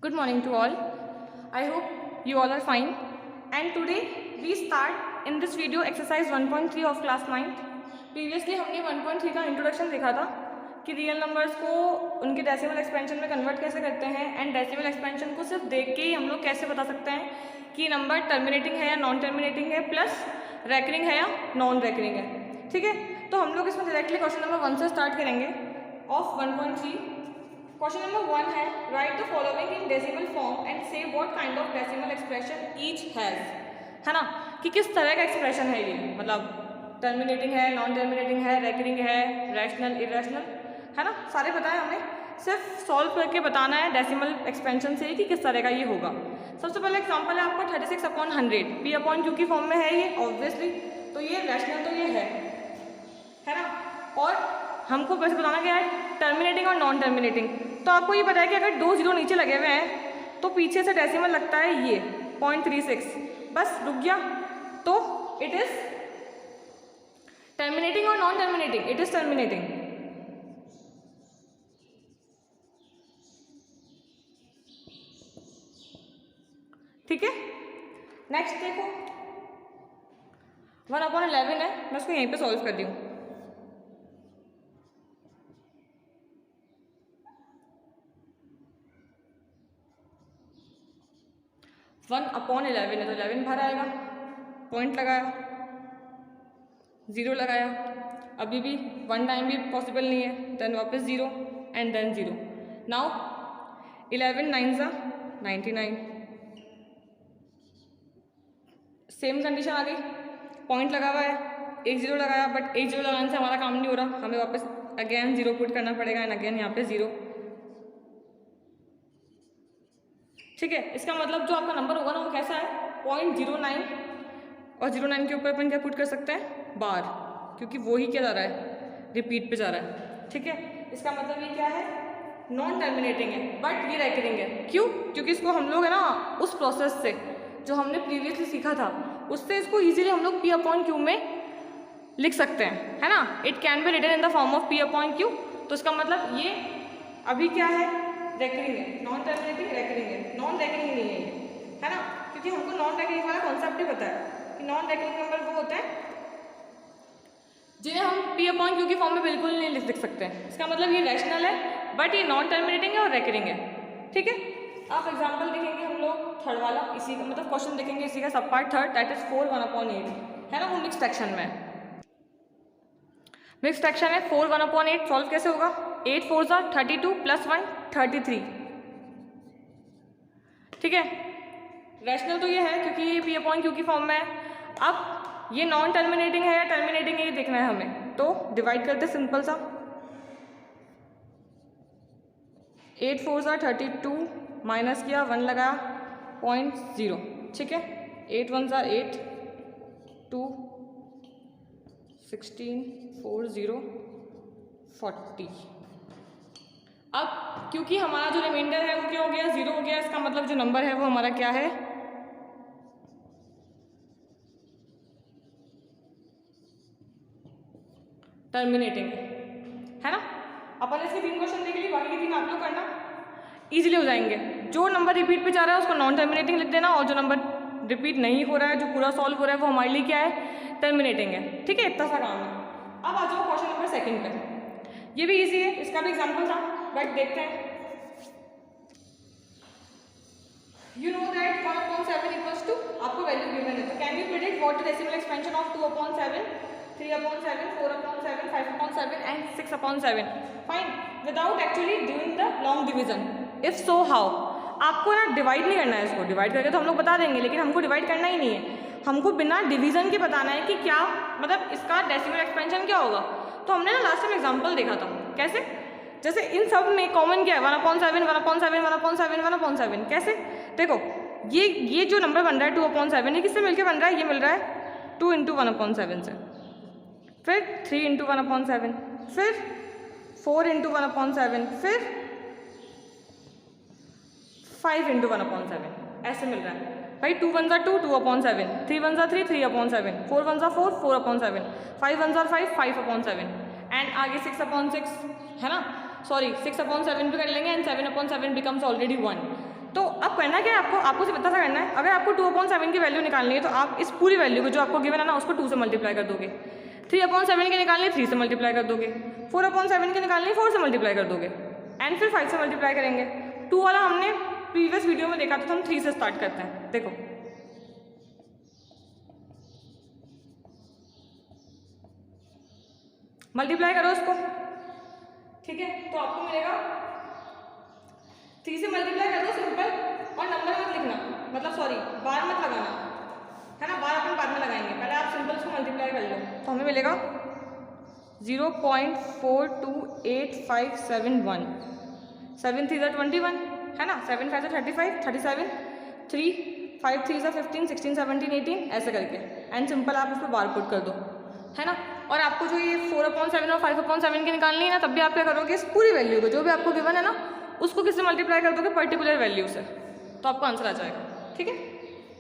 Good morning to all. I hope you all are fine. And today we start in this video exercise 1.3 of class 9th. Previously हमने 1.3 का introduction देखा था कि real numbers को उनके decimal expansion में convert कैसे करते हैं एंड डेसिमल एक्सपेंशन को सिर्फ देख के ही हम लोग कैसे बता सकते हैं कि नंबर टर्मिनेटिंग है या नॉन टर्मिनेटिंग है, प्लस रैकरिंग है या नॉन रैकरिंग है. ठीक है, तो हम लोग इसमें डायरेक्टली क्वेश्चन नंबर 1 से स्टार्ट करेंगे ऑफ 1.3. क्वेश्चन नंबर 1 है write the following in decimal form and say what kind of decimal expression each has. है ना, कि किस तरह का एक्सप्रेशन है ये, मतलब टर्मिनेटिंग है, नॉन टर्मिनेटिंग है, रैकरिंग है, रैशनल, इरेशनल, है ना, सारे बताए हमने. सिर्फ सॉल्व करके बताना है डेसिमल एक्सपेंशन से कि किस तरह का ये होगा. सबसे पहले एग्जांपल है आपका 36/100 P/Q की फॉर्म में है ये ऑब्वियसली, तो ये रैशनल तो ये है ना. और हमको वैसे बताना क्या है, टर्मिनेटिंग और नॉन टर्मिनेटिंग. तो आपको ये पता है कि अगर 2 0 नीचे लगे हुए हैं तो पीछे से डेसिमल लगता है ये 0.36, बस रुक गया. तो इट इज टर्मिनेटिंग और non terminating, it is terminating. ठीक है, नेक्स्ट देखो 1/11 है, मैं उसको यहीं पे सॉल्व कर दी हूँ. 1/11 है तो 11 बाहर आएगा, पॉइंट लगाया, 0 लगाया, अभी भी 1 टाइम भी पॉसिबल नहीं है, देन वापस 0 and then 0. Now 11 9 99, same condition आ गई, पॉइंट लगा हुआ है, एक 0 लगाया, बट एक 0 लगाने से हमारा काम नहीं हो रहा, हमें वापस अगेन 0 पुट करना पड़ेगा एंड अगेन यहाँ पे 0. ठीक है, इसका मतलब जो आपका नंबर होगा ना वो कैसा है 0.09, और 09 के ऊपर अपन क्या पुट कर सकते हैं बार, क्योंकि वो ही क्या जा रहा है, रिपीट पे जा रहा है. ठीक है, इसका मतलब ये क्या है, नॉन टर्मिनेटिंग है बट ये रैकरिंग है. क्यों? क्योंकि इसको हम लोग है ना उस प्रोसेस से जो हमने प्रीवियसली सीखा था उससे इसको ईजिली हम लोग P/Q में लिख सकते हैं, है ना. It can be written in the form of P/Q. तो इसका मतलब ये अभी क्या है, रैकरिंग है, नॉन टर्मिनेटिंग रैकरिंग है, नॉन रैकरिंग नहीं है ये, है ना, क्योंकि हमको नॉन रैकरिंग वाला कॉन्सेप्ट ही पता है कि नॉन रैकरिंग नंबर वो होते हैं जिन्हें हम P/Q की फॉर्म में बिल्कुल नहीं लिख सकते हैं. इसका मतलब ये रैशनल है बट ये नॉन टर्मिनेटिंग है और रैकरिंग है. ठीक है, आप एग्जाम्पल देखेंगे हम लोग थर्ड वाला, इसी का मतलब क्वेश्चन देखेंगे इसी का सब पार्ट थर्ड, दैट इज 4 1/8, है ना, वो मिक्स फ्रैक्शन में है. मिक्स फ्रैक्शन है, 4 1/8 सॉल्व कैसे होगा, 8 4 32 + 1 33. ठीक है, रैशनल तो ये है क्योंकि ये P/Q की फॉर्म में है. अब ये नॉन टर्मिनेटिंग है या टर्मिनेटिंग है ये देखना है हमें, तो डिवाइड करते सिंपल सा, 8 4 32 माइनस किया, 1 लगाया, 0.0. ठीक है, 8 1 8 2 16 4 0 40. अब क्योंकि हमारा जो रिमाइंडर है वो क्या हो गया, 0 हो गया, इसका मतलब जो नंबर है वो हमारा क्या है, टर्मिनेटिंग है ना. अपन इसके 3 क्वेश्चन देख लिए, बाकी के 3 आप लोग करना, इजीली हो जाएंगे. जो नंबर रिपीट पे जा रहा है उसको नॉन टर्मिनेटिंग लिख देना, और जो नंबर रिपीट नहीं हो रहा है, जो पूरा सॉल्व हो रहा है, वो हमारे लिए क्या है, टर्मिनेटिंग है. ठीक है, इतना सा काम है. अब आ जाओ क्वेश्चन नंबर 2 पे. ये भी ईजी है, इसका भी एग्जाम्पल था, बट देखते हैं. You know that 1/7 equals to, आपको वैल्यू गिवन है, तो can you predict what the decimal expansion of 2/7, 3/7, 4/7, 5/7 and 6/7. Fine, without actually doing the long division. If so how. आपको ना डिवाइड नहीं करना है, इसको डिवाइड करके तो हम लोग बता देंगे, लेकिन हमको डिवाइड करना ही नहीं है, हमको बिना डिवीजन के बताना है कि क्या मतलब इसका डेसिमल एक्सपेंशन क्या होगा. तो हमने ना लास्ट टाइम एग्जांपल देखा था, कैसे, जैसे इन सब में कॉमन क्या है, 1/7 1/7 1/7 1/7. कैसे देखो, ये जो नंबर बन रहा है 2/7, ये किससे मिलकर बन रहा है, ये मिल रहा है 2 × 1/7 से, फिर 3 × 1/7, फिर 4 × 1/7, फिर 5 × 1/7, ऐसे मिल रहा है भाई. 2 1 2 2/7, 3 1 3 3/7, 4 1 4 4/7, 5 1 5 5/7 एंड आगे 6/6, है ना, सॉरी 6/7 भी कर लेंगे एंड 7/7 बिकम्स ऑलरेडी 1. तो अब करना क्या है आपको सिर्फ इतना सा करना है। अगर आपको 2/7 की वैल्यू निकालनी है तो आप इस पूरी वैल्यू को जो आपको गिवन है ना उसको 2 से मल्टीप्लाई कर दोगे। 3/7 की निकालनी है 3 से मल्टीप्लाई कर दोगे। 4/7 की निकालनी है 4 से मल्टीप्लाई कर दोगे एंड फिर 5 से मल्टीप्लाई करेंगे। 2 वाला हमने प्रीवियस वीडियो में देखा था, तो हम 3 से स्टार्ट करते हैं। देखो मल्टीप्लाई करो उसको, ठीक है, तो आपको मिलेगा 3 से मल्टीप्लाई कर दो सिंपल, और नंबर मत लिखना, मतलब सॉरी बार मत लगाना, है ना, बार अपन बाद में लगाएंगे, पहले आप सिंपल उसको मल्टीप्लाई कर लो। तो हमें मिलेगा 0.42851, 7 3 21, है ना, 7 5 35, 37, 3 5 3 15, 16 17 18 ऐसे करके, एंड सिंपल आप उसको बार पुट कर दो, है ना। और आपको जो ये 4/7 और 5/7 की निकालनी है ना, तब भी आप क्या करोगे, इस पूरी वैल्यू को जो भी आपको गिवन है ना उसको किससे मल्टीप्लाई कर दोगे, पर्टिकुलर वैल्यू से, तो आपको आंसर आ जाएगा, ठीक है।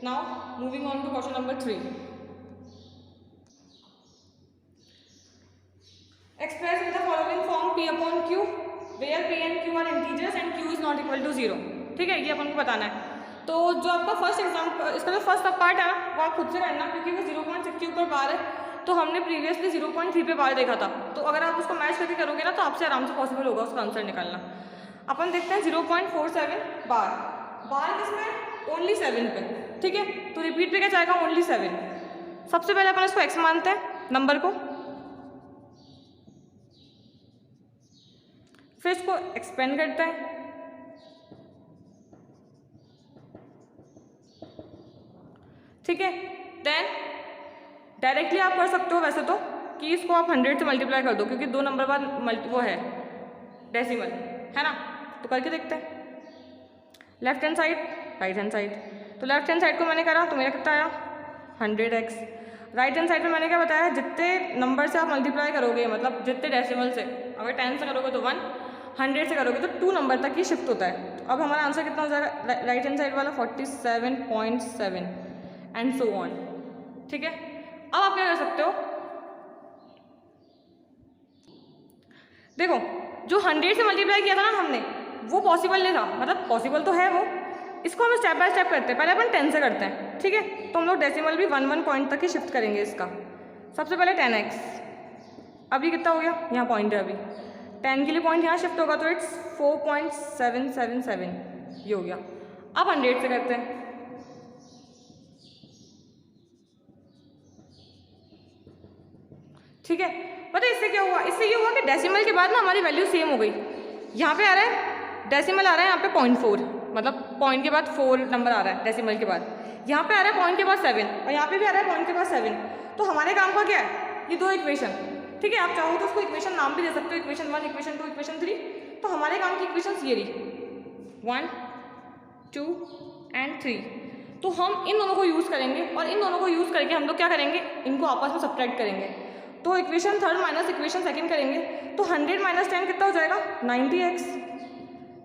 Now moving on to question number 3। Express in the following form P/Q where P and Q are integers and Q is not equal to 0, ठीक है, ये अपन को बताना है। तो जो आपका फर्स्ट एग्जाम्पल, इसका जो फर्स्ट पार्ट है ना वो आप खुद से करना, क्योंकि वो 0.6 के ऊपर बार है, तो हमने प्रीवियसली 0.3 पे बार देखा था, तो अगर आप उसको मैच करके करोगे ना तो आपसे आराम से पॉसिबल होगा उसका आंसर निकालना। अपन देखते हैं 0.47 बार, बार किसमें, ओनली 7 पे, ठीक है, तो रिपीट पे क्या जाएगा, ओनली 7। सबसे पहले अपन इसको x मानते हैं नंबर को, फिर इसको एक्सपेंड करते हैं, ठीक है, देन डायरेक्टली आप कर सकते हो वैसे तो कि इसको आप 100 से मल्टीप्लाई कर दो, क्योंकि 2 नंबर बाद वो है डेसिमल, है ना, तो करके देखते हैं। Left hand side, right hand side, तो लेफ्ट हैंड साइड को मैंने करा तो मेरा कितना आया 100x, राइट हैंड साइड में मैंने क्या बताया, जितने नंबर से आप मल्टीप्लाई करोगे, मतलब जितने डेसिमल से, अगर 10 से करोगे तो 1, 100 से करोगे तो 2 नंबर तक ही शिफ्ट होता है। तो अब हमारा आंसर कितना हो जाएगा, राइट हैंड साइड वाला 47.7 एंड सो ऑन, ठीक है। अब आप क्या कर सकते हो, देखो जो 100 से मल्टीप्लाई किया था ना हमने, वो पॉसिबल नहीं था, मतलब पॉसिबल तो है वो, इसको हम स्टेप बाय स्टेप करते हैं। पहले अपन 10 से करते हैं, ठीक है, तो हम लोग डेसिमल भी 1 पॉइंट तक ही शिफ्ट करेंगे इसका। सबसे पहले 10x, अभी कितना हो गया, यहाँ पॉइंट है, अभी 10 के लिए पॉइंट यहाँ शिफ्ट होगा तो इट्स 4.777, ये हो गया। अब 100 से करते हैं, ठीक है, पता है इससे क्या हुआ, इससे ये हुआ कि डेसिमल के बाद ना हमारी वैल्यू सेम हो गई। यहाँ पे आ रहा है डेसिमल आ रहा है यहाँ पे 0.4, मतलब पॉइंट के बाद 4 नंबर आ रहा है डेसिमल के बाद, यहाँ पे आ रहा है पॉइंट के बाद 7, और यहाँ पे भी आ रहा है पॉइंट के बाद 7। तो हमारे काम का क्या है, ये 2 इक्वेशन, ठीक है, आप चाहो तो उसको इक्वेशन नाम भी दे सकते हो, इक्वेशन 1, इक्वेशन 2, इक्वेशन 3। तो हमारे काम की इक्वेशन ये रही 1 2 एंड 3। तो हम इन दोनों को यूज़ करेंगे, और इन दोनों को यूज़ करके हम लोग क्या करेंगे, इनको आपस में सब्ट्रैक्ट करेंगे। तो इक्वेशन 3 माइनस इक्वेशन 2 करेंगे, तो 100 माइनस 10 कितना हो जाएगा, 90x,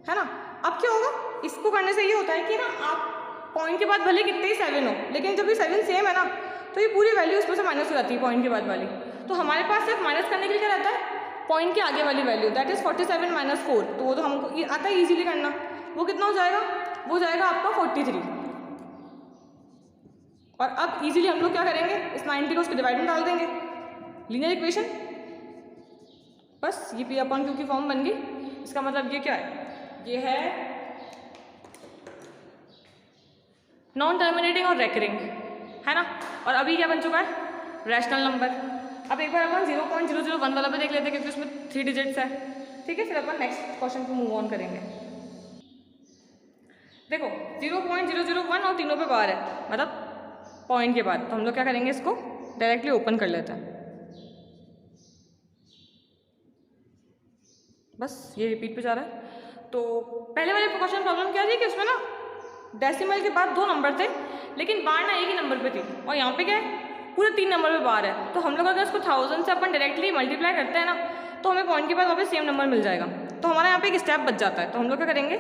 है ना। अब क्या होगा, इसको करने से ये होता है कि ना आप पॉइंट के बाद भले कितने ही 7 हो, लेकिन जब ये 7 सेम है ना तो ये पूरी वैल्यू इसमें से माइनस हो जाती है पॉइंट के बाद वाली। तो हमारे पास सिर्फ माइनस करने के लिए क्या रहता है, पॉइंट के आगे वाली वैल्यू, दैट इज 47 माइनस 4। तो वो तो हमको आता है ईजिली करना, वो कितना हो जाएगा, वो जाएगा आपका 43। और अब ईजिली हम लोग क्या करेंगे, इस 90 को उसके डिवाइड में डाल देंगे, लीनियर इक्वेशन, बस ये P/Q की फॉर्म बन गई। इसका मतलब ये क्या है, ये है नॉन टर्मिनेटिंग और रेकरिंग, है ना। और अभी क्या बन चुका है, रैशनल नंबर। अब एक बार अपन 0.001 वाला पे देख लेते हैं, क्योंकि उसमें 3 डिजिट्स है, ठीक है, फिर अपन नेक्स्ट क्वेश्चन को मूव ऑन करेंगे। देखो 0.001 और तीनों पे बार है, मतलब पॉइंट के बाद, तो हम लोग क्या करेंगे, इसको डायरेक्टली ओपन कर लेते हैं, बस ये रिपीट पे जा रहा है। तो पहले वाले क्वेश्चन प्रॉब्लम क्या थी कि उसमें ना डेसिमल के बाद 2 नंबर थे, लेकिन बार ना एक ही नंबर पे थी, और यहाँ पे क्या है, पूरे 3 नंबर पे बार है। तो हम लोग अगर इसको 1000 से अपन डायरेक्टली मल्टीप्लाई करते हैं ना, तो हमें पॉइंट के बाद वापस सेम नंबर मिल जाएगा। तो हमारा यहाँ पे एक स्टेप बच जाता है। तो हम लोग क्या करेंगे,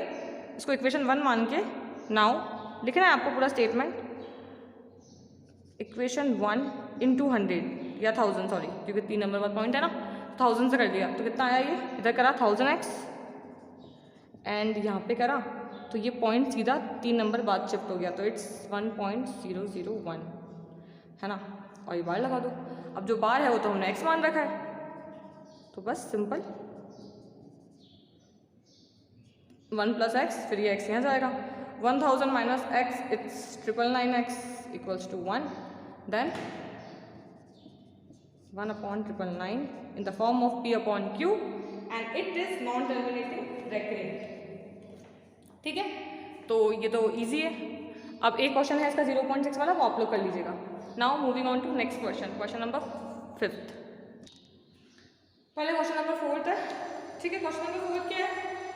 इसको इक्वेशन 1 मान के नाउ लिखना है आपको पूरा स्टेटमेंट, इक्वेशन 1 into 100 या 1000, सॉरी, क्योंकि 3 नंबर बाद पॉइंट है ना, 1000 से कर दिया तो कितना आया, ये इधर करा 1000x एंड यहाँ पे करा तो ये पॉइंट सीधा 3 नंबर बाद शिफ्ट हो गया, तो इट्स 1.001 है ना। और ये बार लगा दो, अब जो बार है वो तो हमने एक्स मान रखा है, तो बस सिंपल 1 + x, फिर ये x यहाँ जाएगा, 1000 minus x it's 999x equals to 1, then 1/999 in the form of p/q and it is non terminating recurrent। ठीक है, तो ये तो इजी है। अब एक क्वेश्चन है इसका 0.6 वाला, वो आप लोग कर लीजिएगा। Now moving on to next question, question number 5। पहले क्वेश्चन नंबर 4 है। ठीक है, क्वेश्चन नंबर 4 क्या है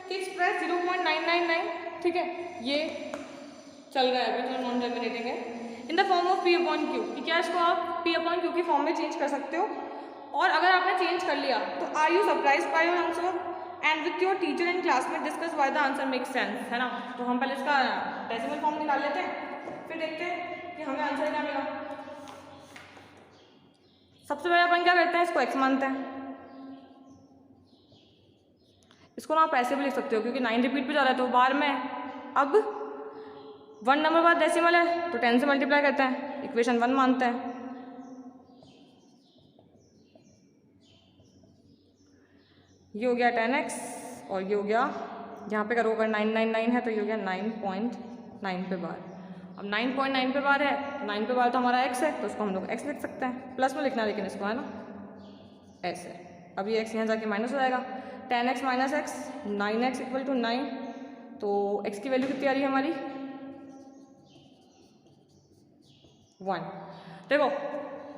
कि एक्सप्रेस 0.999, ठीक है, ये चल रहा है अभी जो नॉन टर्मिनेटिंग है, इन द फॉर्म ऑफ p/q, कि क्या इसको आप p/q की फॉर्म में चेंज कर सकते हो। और अगर आपने चेंज कर लिया तो are you surprise by your answer and with your teacher and classmate discuss why the answer make sense, है ना। तो हम पहले इसका डेसिमल फॉर्म निकाल लेते हैं, फिर देखते हैं कि हमें आंसर क्या मिला। सबसे पहले अपन क्या करते हैं, इसको x मानते हैं। इसको ना आप ऐसे भी लिख सकते हो क्योंकि 9 रिपीट पे जा रहा है तो बार में। अब 1 नंबर बाद डेसिमल है तो 10 से मल्टीप्लाई करते हैं, इक्वेशन 1 मानते हैं। ये हो गया 10x और ये हो गया, यहाँ पे करो अगर 999 है तो ये हो गया 9.9 पे बार। अब 9.9 पे बार है, 9 पे बार तो हमारा x है, तो उसको हम लोग x लिख सकते हैं, प्लस में लिखना है लेकिन इसको, है ना, ऐसे। अब ये x यहाँ जाके माइनस हो जाएगा, 10x minus x 9x equal to 9, तो x की वैल्यू कितनी आ रही है हमारी 1। देखो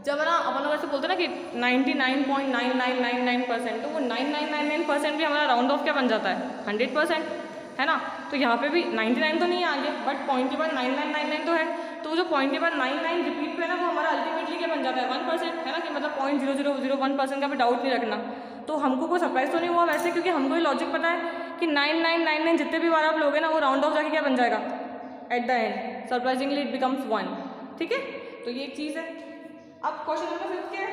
जब ना अपन लोग ऐसे बोलते हैं ना कि 99.9999%, तो वो 9999% भी हमारा राउंड ऑफ क्या बन जाता है 100%, है ना। तो यहाँ पे भी 99 तो नहीं है आगे, बट पॉइंट के बाद 9999 तो है, तो जो पॉइंट के बाद 99 रिपीट पे है ना वो हमारा अल्टीमेटली क्या बन जाता है 1%, है ना, कि मतलब 0.0001% का भी डाउट नहीं रखना। तो हमको कोई सरप्राइज तो नहीं हुआ वैसे, क्योंकि हमको ये लॉजिक पता है कि 9999 जितने भी बार आप लोगे ना वो राउंड ऑफ जाके क्या बन जाएगा at the end, surprisingly it becomes 1। ठीक है, तो ये एक चीज़ है। अब क्वेश्चन नंबर 5 क्या है,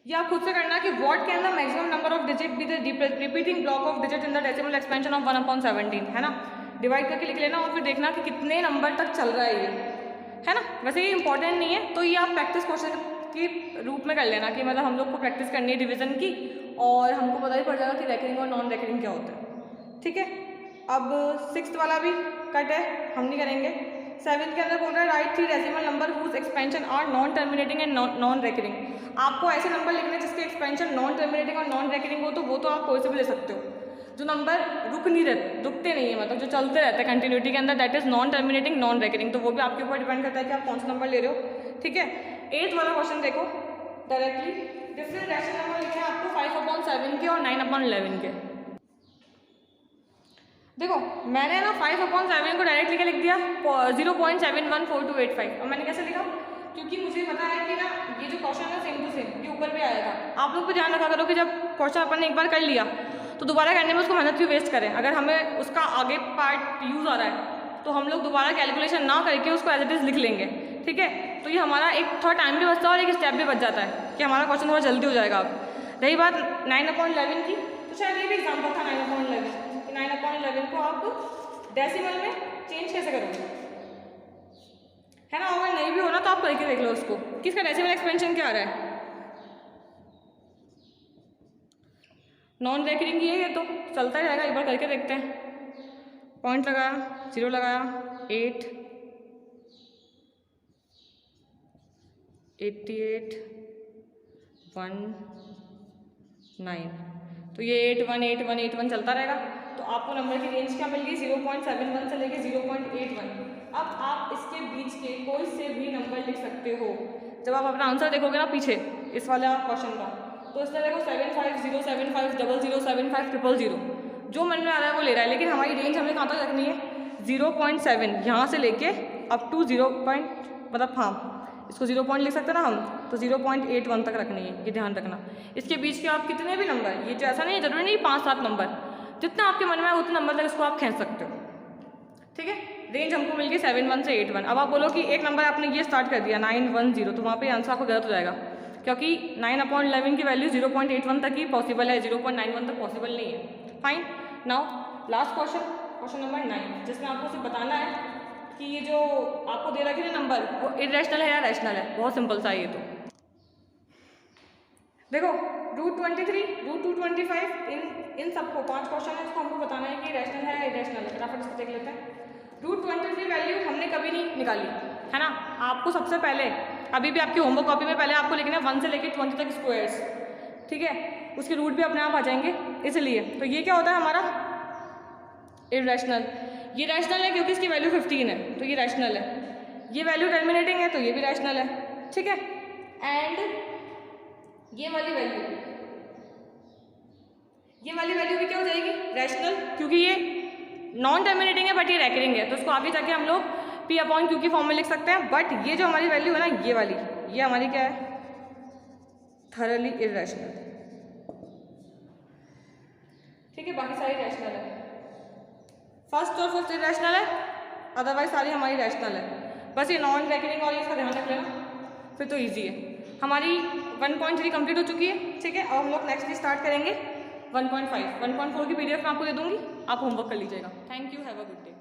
ये आप खुद से करना कि what can the maximum number of digit be the repeating block of digit in the decimal expansion of 1/17, है ना। डिवाइड करके लिख लेना और फिर देखना कि कितने नंबर तक चल रहा है ये, है ना। वैसे ये इंपॉर्टेंट नहीं है, तो ये आप प्रैक्टिस क्वेश्चन के रूप में कर लेना कि मतलब हम लोग को प्रैक्टिस करनी है डिवीजन की, और हमको पता ही पड़ जाएगा कि रेकरिंग और नॉन रेकरिंग क्या होता है। ठीक है, अब 6th वाला भी कट है, हम नहीं करेंगे। 7th के अंदर बोल रहा है write 3 decimal number whose expansion are non terminating and non recurring. आपको ऐसे नंबर लिखने जिसके एक्सपेंशन नॉन टर्मिनेटिंग और नॉन रेकरिंग हो, तो वो तो आप कोई से भी ले सकते हो। जो नंबर रुकते नहीं है, मतलब जो चलते रहते हैं कंटिन्यूटी के अंदर, that is non terminating non recurring. तो वो भी आपके ऊपर डिपेंड करता है कि आप कौन सा नंबर ले रहे हो। ठीक है, 8th वाला क्वेश्चन देखो डायरेक्टली, डिफरेंट रैशनल नंबर लिखे हैं आपको 5/7 के और 9/11 के। देखो मैंने ना 5/7 को डायरेक्ट लिख दिया 0.714285। और मैंने कैसे लिखा, क्योंकि मुझे पता है कि ना ये जो क्वेश्चन है सेम टू सेम ये ऊपर भी आएगा। आप लोग को ध्यान रखा करो कि जब क्वेश्चन अपन ने एक बार कर लिया तो दोबारा करने में उसको मेहनत क्यों वेस्ट करें। अगर हमें उसका आगे पार्ट यूज़ आ रहा है तो हम लोग दोबारा कैलकुलेशन ना करके उसको एज इट इज़ लिख लेंगे। ठीक है, तो ये हमारा एक थोड़ा टाइम भी बचता है और एक स्टेप भी बच जाता है कि हमारा क्वेश्चन थोड़ा जल्दी हो जाएगा। अब रही बात 9/11 की, तो शायद ये भी एग्जाम्पल था 9/11। 9/11 को आप डेसिमल में चेंज कैसे करोगे, है ना। अगर नहीं भी हो ना तो आप करके देख लो उसको कि इसका डेसिमल एक्सपेंशन क्या आ रहा है। नॉन रेकरिंग ये तो चलता ही रहेगा, एक बार करके देखते हैं। पॉइंट लगाया, 0 लगाया, 8 88 1 9, तो ये 818181 चलता रहेगा। तो आपको नंबर की रेंज क्या मिल गई 0.71 से लेके 0.81। अब आप इसके बीच के कोई से भी नंबर लिख सकते हो। जब आप अपना आंसर देखोगे ना पीछे इस वाला क्वेश्चन का, तो इसमें देखो 75075 0075 000 जो मन में आ रहा है वो ले रहा है, लेकिन हमारी रेंज हमें कहाँ तक रखनी है 0.7, यहाँ से लेके अप टू 0. मतलब हाँ इसको 0 पॉइंट लिख सकते हैं ना हम, तो 0.81 तक रखनी है, ये ध्यान रखना। इसके बीच के आप कितने भी नंबर, ये जो ऐसा नहीं है जरूरी नहीं 5-7 नंबर, जितना आपके मन में है उतने नंबर तक इसको आप खींच सकते हो। ठीक है, रेंज हमको मिल गई 71 से 81। अब आप बोलो कि एक नंबर आपने ये स्टार्ट कर दिया 910, तो वहाँ पे आंसर आपको गलत हो जाएगा। क्योंकि 9/11 की वैल्यू 0.81 तक ही पॉसिबल है, 0.91 तक पॉसिबल नहीं है। Fine. Now last question number 9, जिसमें आपको सिर्फ बताना है कि ये जो आपको दे रखे थे नंबर वो इरेशनल है या रैशनल है। बहुत सिंपल सा ये तो देखो, √23, √225 इन सबको 5 क्वेश्चन है, इसको हमको बताना है कि रैशनल है या इरेशनल है। फटाफट इसको देख लेते हैं। √23 वैल्यू हमने कभी नहीं निकाली है ना। आपको सबसे पहले अभी भी आपकी होमवर्क कॉपी में पहले आपको लिखना है 1 से लेकर 20 तक स्क्वायर्स, ठीक है। उसके रूट भी अपने आप आ जाएंगे, इसलिए तो ये क्या होता है हमारा इरेशनल। ये रैशनल है क्योंकि इसकी वैल्यू 15 है, तो ये रैशनल है। ये वैल्यू टर्मिनेटिंग है तो ये भी रैशनल है, ठीक है। एंड ये वाली वैल्यू भी क्या हो जाएगी, रैशनल, क्योंकि ये नॉन टर्मिनेटिंग है बट ये रैकरिंग है, तो इसको आगे जाके हम लोग P/Q की फॉर्म में लिख सकते हैं। बट ये जो हमारी वैल्यू है ना, ये वाली, ये हमारी क्या है, थरली इरेशनल, ठीक है। बाकी सारी रैशनल है, फर्स्ट और फिफ्थ इरेशनल है, अदरवाइज सारी हमारी रैशनल है। बस ये नॉन रैकरिंग और इसका ध्यान रख लेना, फिर तो इजी है। हमारी 1.3 कंप्लीट हो चुकी है, ठीक है। अब हम लोग नेक्स्ट स्टार्ट करेंगे 1.5। 1.4 की PDF मैं आपको दे दूंगी, आप होमवर्क कर लीजिएगा। Thank you, have a good day.